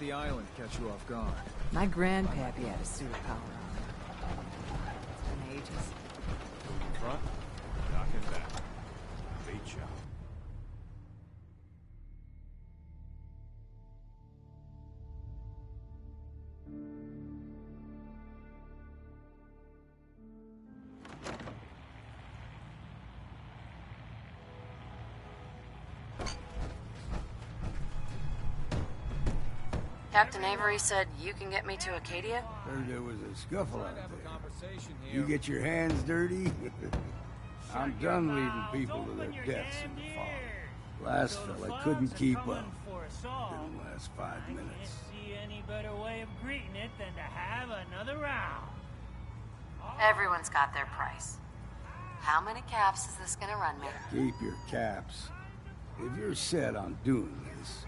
the island catch you off guard. My grandpappy had a superpower on him. It's been ages. Front, dock and back. Bait shop. Captain Avery said you can get me to Acadia? Heard there was a scuffle out there. You get your hands dirty? I'm done leaving people to their deaths in the fog. Last fella couldn't keep up. Didn't last 5 minutes. I can't see any better way of greeting it than to have another round. Everyone's got their price. How many caps is this gonna run me? Keep your caps. If you're set on doing this,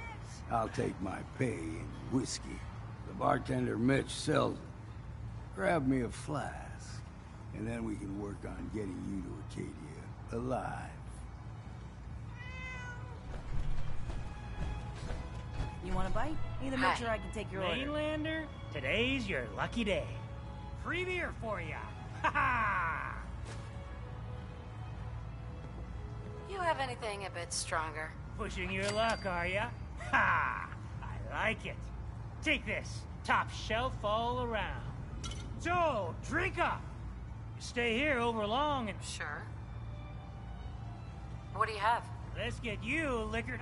I'll take my pay in whiskey. The bartender Mitch sells it. Grab me a flask, and then we can work on getting you to Acadia alive. You want a bite? Either make sure I can take your order. Mainlander, today's your lucky day. Free beer for ya. Ha ha! You have anything a bit stronger? Pushing your luck, are ya? Ha! I like it. Take this. Top shelf all around. So, drink up. Stay here over long and Sure. What do you have? let's get you liquored.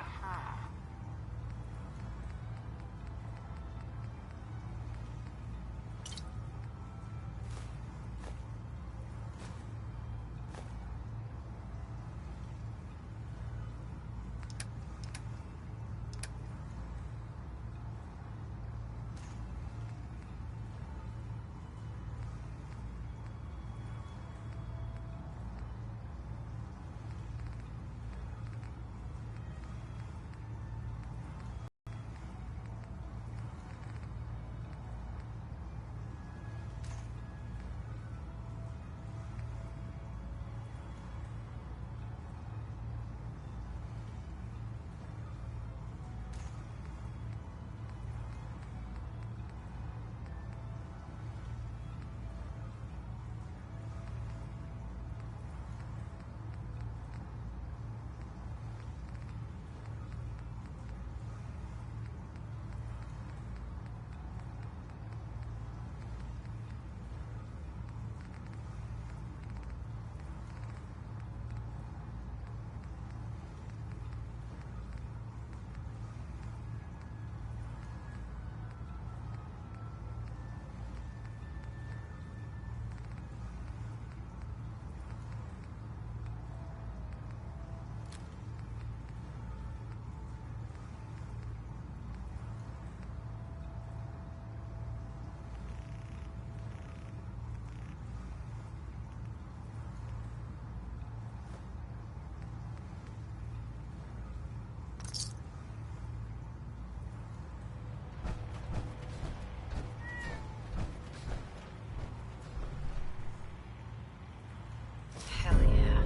Hell yeah.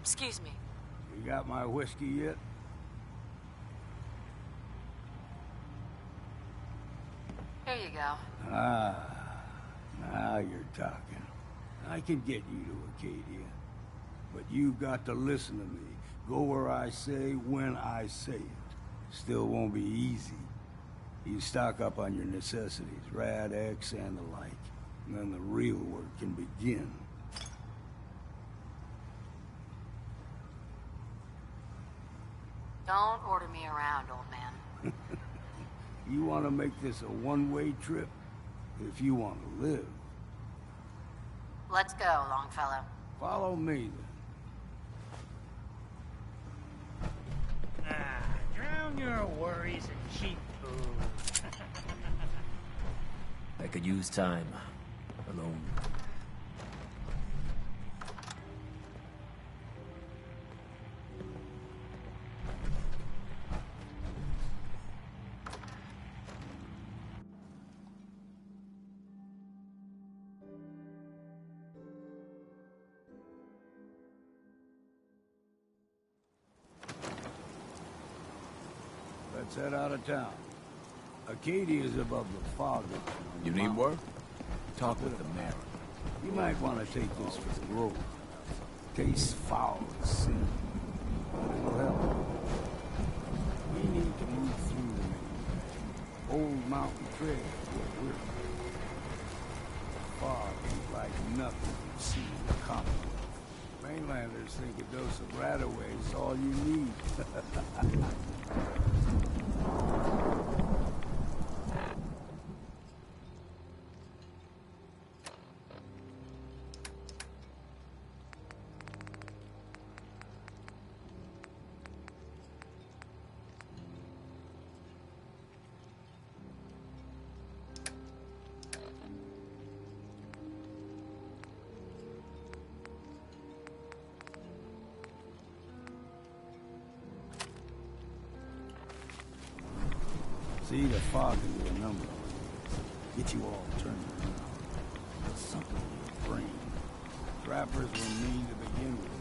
Excuse me. You got my whiskey yet? Here you go. Ah, now you're talking. I can get you to Acadia. But you've got to listen to me. Go where I say, when I say it. Still won't be easy. You stock up on your necessities, Rad X and the like. And then the real work can begin. Don't order me around, old man. You want to make this a one-way trip? If you want to live, Let's go, Longfellow. follow me then. Drown your worries in cheap booze. I could use time. Alone. let's head out of town. Acadia's above the fog. You need work? Talk with the mayor. You might want to take this for the road. Tastes foul as sin, but it'll help. We need to move through the main Old Mountain Trail where we're. Fog ain't like nothing you've seen in the Commonwealth. Mainlanders think a dose of Radaway is all you need. See, the fog can do a number of things. Get you all turned around. Put something in your brain. Trappers were mean to begin with.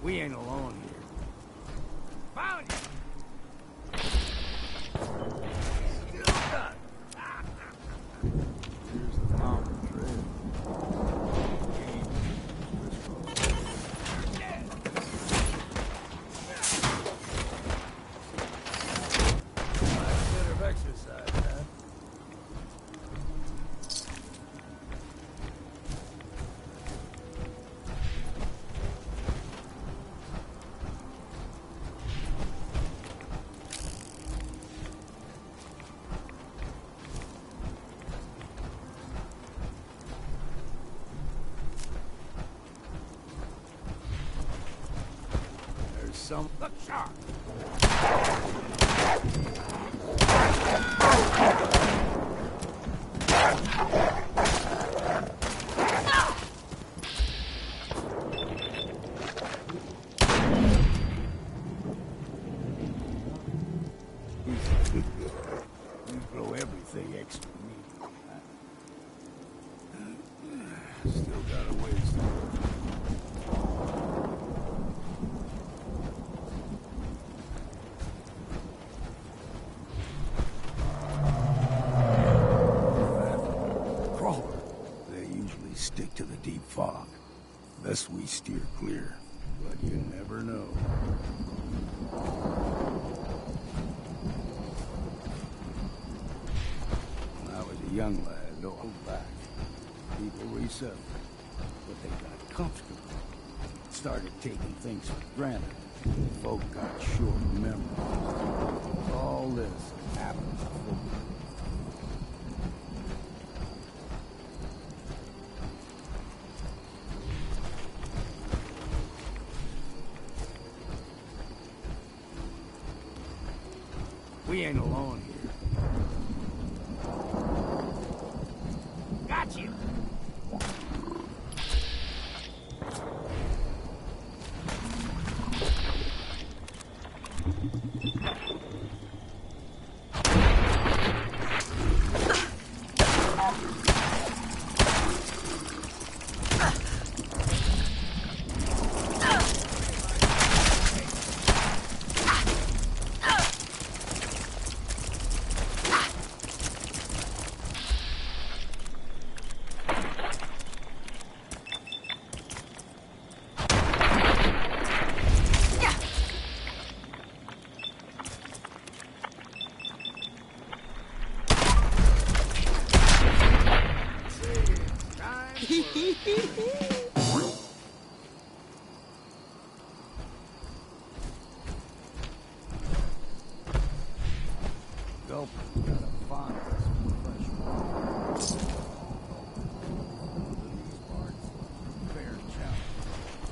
We ain't alone here. Found you! Still done. Here's the mountain trail. Nice bit of exercise, huh? Some look sharp. You grow everything extra meat. Still got a ways to go. Stick to the deep fog. Best we steer clear, but you never know. When I was a young lad, don't hold back. People resettled, but they got comfortable. Started taking things for granted. Folk got short memories. All this happens before. We ain't alone here. Got you!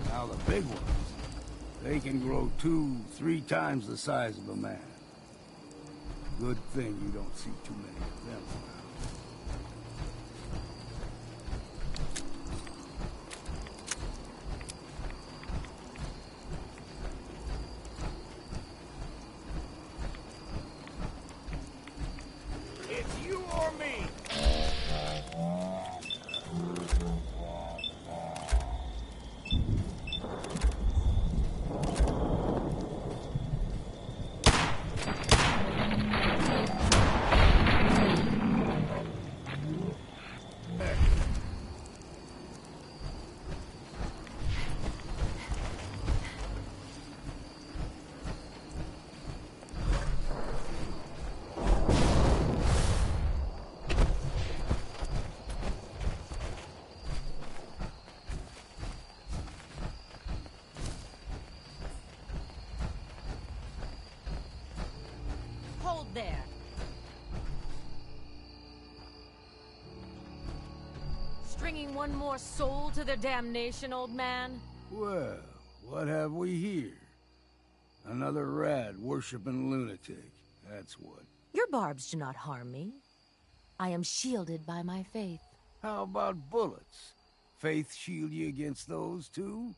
Now the big ones, they can grow 2-3 times the size of a man. Good thing you don't see too many of them around. there. Stringing one more soul to their damnation, old man? Well, what have we here? Another rat worshipping lunatic, that's what. Your barbs do not harm me. I am shielded by my faith. How about bullets? Faith shield you against those, too?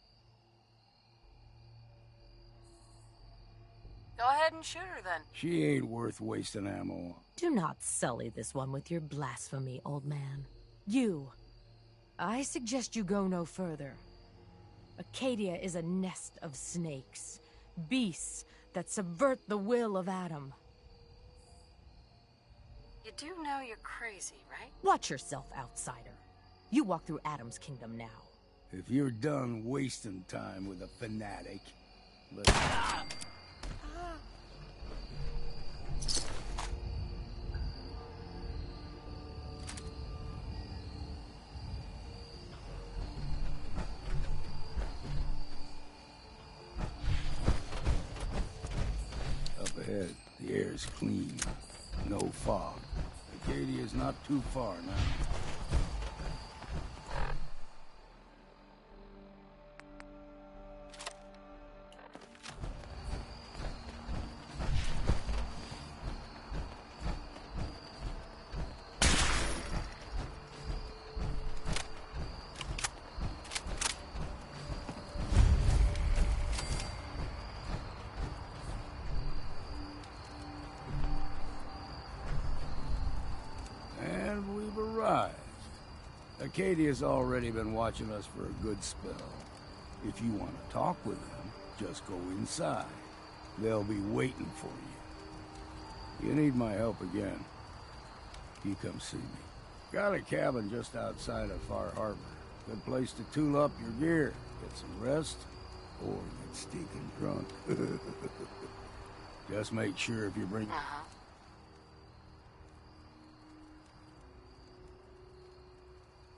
Go ahead and shoot her then. She ain't worth wasting ammo on. Do not sully this one with your blasphemy, old man. You. I suggest you go no further. Acadia is a nest of snakes. Beasts that subvert the will of Adam. You do know you're crazy, right? Watch yourself, outsider. You walk through Adam's kingdom now. If you're done wasting time with a fanatic, let's... Up ahead, the air's clean. No fog. Acadia's not too far now. And we've arrived. Acadia's already been watching us for a good spell. If you want to talk with them, just go inside. They'll be waiting for you. You need my help again, you come see me. Got a cabin just outside of Far Harbor. Good place to tool up your gear, get some rest, or get stinking drunk. Just make sure if you bring...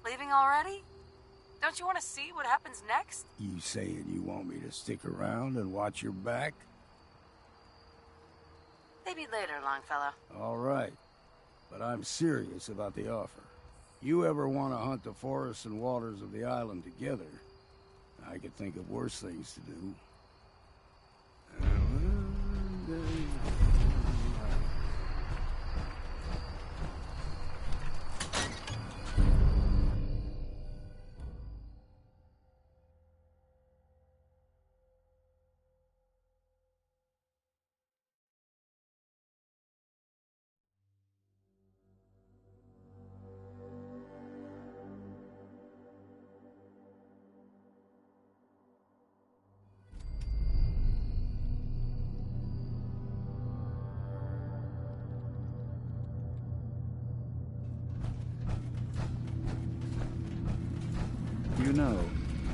Leaving already? Don't you want to see what happens next? You saying you want me to stick around and watch your back? Maybe later, Longfellow. All right. But I'm serious about the offer. You ever want to hunt the forests and waters of the island together, I could think of worse things to do. You know,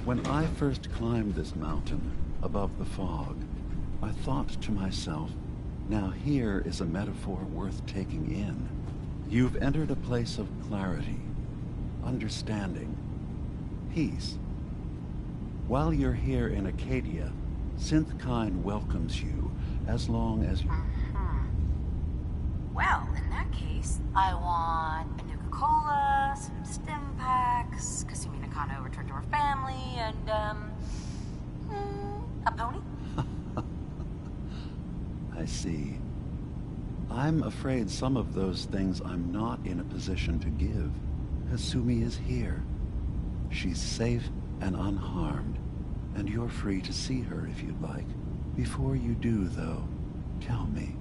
when I first climbed this mountain above the fog, I thought to myself, now here is a metaphor worth taking in. You've entered a place of clarity, understanding, peace. While you're here in Acadia, Synthkind welcomes you as long as you... Well, in that case, I want a Nuka-Cola, some stim packs, Kasumi Nakano returned to her family, and, a pony? I see. I'm afraid some of those things I'm not in a position to give. Kasumi is here. She's safe and unharmed, and you're free to see her if you'd like. Before you do, though, tell me,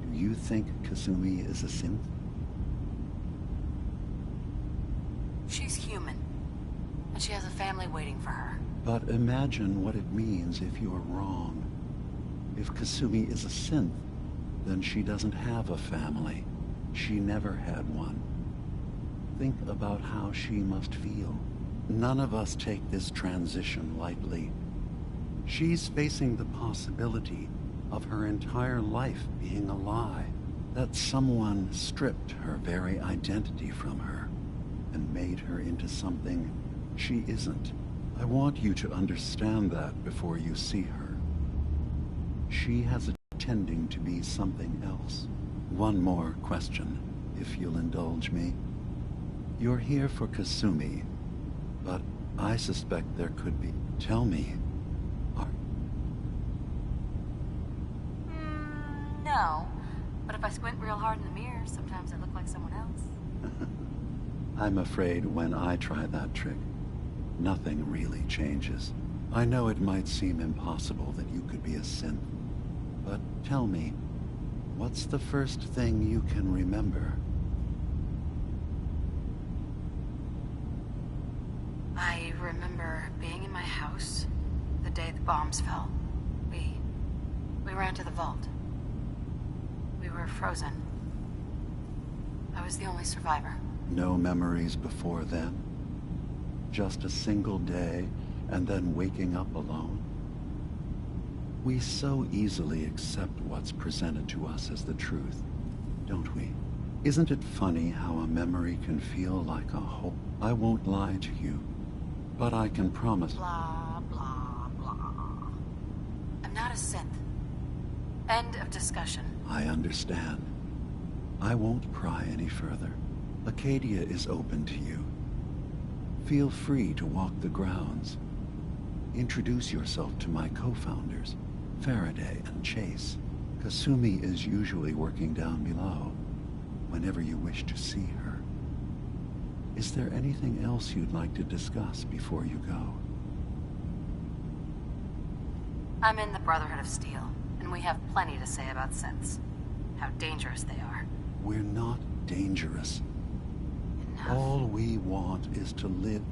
do you think Kasumi is a synth? She's human, and she has a family waiting for her. But imagine what it means if you're wrong. If Kasumi is a synth, then she doesn't have a family. She never had one. Think about how she must feel. None of us take this transition lightly. She's facing the possibility of her entire life being a lie, that someone stripped her very identity from her and made her into something she isn't. I want you to understand that before you see her. She has a tending to be something else. One more question, if you'll indulge me. You're here for Kasumi, but I suspect there could be... Tell me, are... No. But if I squint real hard in the mirror, sometimes I look like someone else. I'm afraid when I try that trick, nothing really changes. I know it might seem impossible that you could be a synth, but tell me, what's the first thing you can remember? I remember being in my house the day the bombs fell. We ran to the vault. We were frozen. I was the only survivor. No memories before then? Just a single day, and then waking up alone? We so easily accept what's presented to us as the truth, don't we? Isn't it funny how a memory can feel like a whole... I won't lie to you, but I can promise... Blah, blah, blah. I'm not a synth. End of discussion. I understand. I won't pry any further. Acadia is open to you. Feel free to walk the grounds. Introduce yourself to my co-founders, Faraday and Chase. Kasumi is usually working down below, whenever you wish to see her. Is there anything else you'd like to discuss before you go? I'm in the Brotherhood of Steel, and we have plenty to say about synths. How dangerous they are. We're not dangerous. Enough. All we want is to live.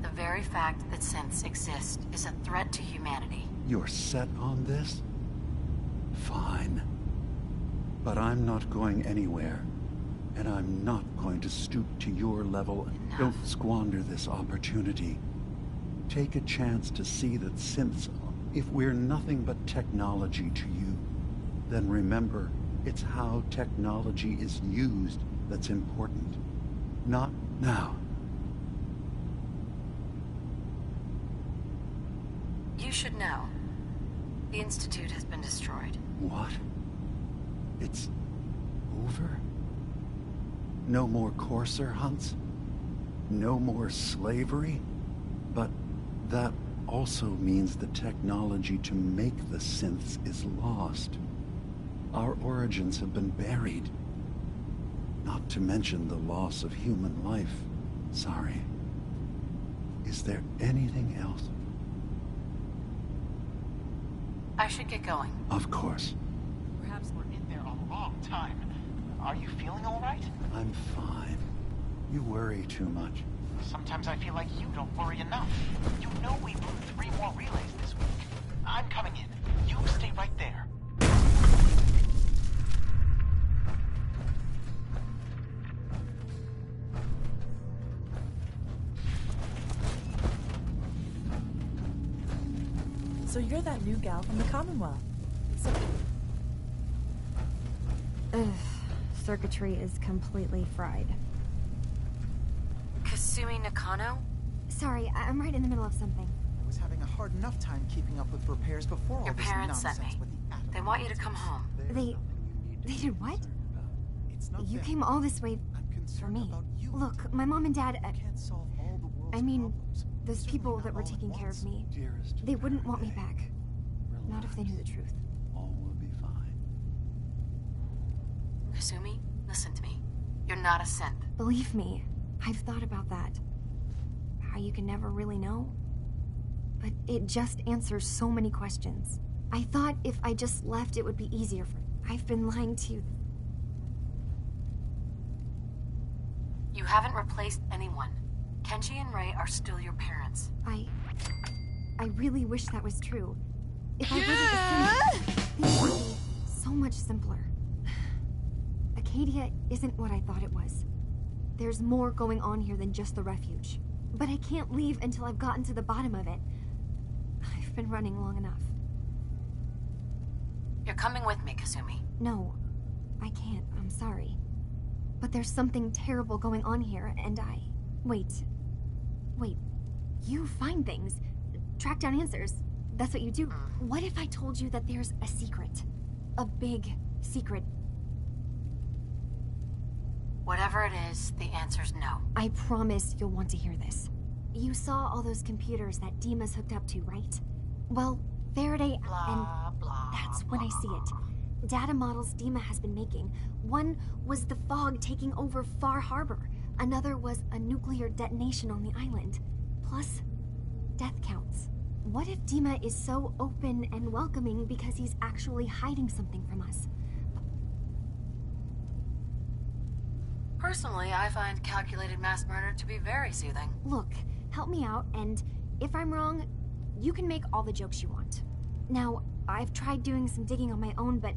The very fact that synths exist is a threat to humanity. You're set on this? Fine. But I'm not going anywhere. And I'm not going to stoop to your level. Enough. Don't squander this opportunity. Take a chance to see that synths, if we're nothing but technology to you, then remember, it's how technology is used that's important. Not now. You should know. The Institute has been destroyed. What? It's over? No more courser hunts? No more slavery? But that also means the technology to make the synths is lost. Our origins have been buried. Not to mention the loss of human life. Sorry. Is there anything else? I should get going. Of course. Perhaps we're in there a long time. Are you feeling all right? I'm fine. You worry too much. Sometimes I feel like you don't worry enough. You know we blew 3 more relays this week. I'm coming in. You stay right there. So you're that new gal from the Commonwealth. So... Ugh. Circuitry is completely fried. Kasumi Nakano? Sorry, I'm right in the middle of something. I was having a hard enough time keeping up with repairs before Your all this parents nonsense sent me. with the atom They want you to bombs. come home. They did what? It's not You them. came all this way I'm for concerned me. about you. Look, my mom and dad, You can't solve all the world's I mean, problems. those Certainly people not that were all at taking care once. of me, Dearest they wouldn't want me Faraday, back. Not if they knew the truth. All will be fine. Kasumi, listen to me. You're not a synth. Believe me, I've thought about that. How you can never really know. But it just answers so many questions. I thought if I just left, it would be easier for... I've been lying to you. You haven't replaced anyone. Kenji and Rei are still your parents. I really wish that was true. If I wasn't a synth, things would be so much simpler. Acadia isn't what I thought it was. There's more going on here than just the refuge. But I can't leave until I've gotten to the bottom of it. I've been running long enough. You're coming with me, Kasumi. No, I can't. I'm sorry. But there's something terrible going on here, and I... Wait. You find things. Track down answers. That's what you do. What if I told you that there's a secret? A big secret. Whatever it is, the answer's no. I promise you'll want to hear this. You saw all those computers that Dima's hooked up to, right? Well, Faraday Blah, blah, that's when I see it. Data models Dima has been making. One was the fog taking over Far Harbor. Another was a nuclear detonation on the island. Plus, death counts. What if Dima is so open and welcoming because he's actually hiding something from us? Personally, I find calculated mass murder to be very soothing. Look, help me out, and if I'm wrong, you can make all the jokes you want. Now, I've tried doing some digging on my own, but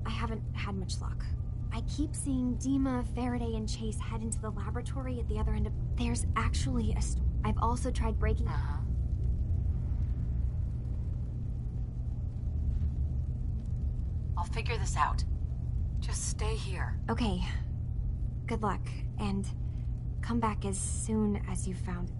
I haven't had much luck. I keep seeing Dima, Faraday, and Chase head into the laboratory at the other end of... There's actually a... I've also tried breaking... I'll figure this out. Just stay here. Okay. Good luck, and come back as soon as you've found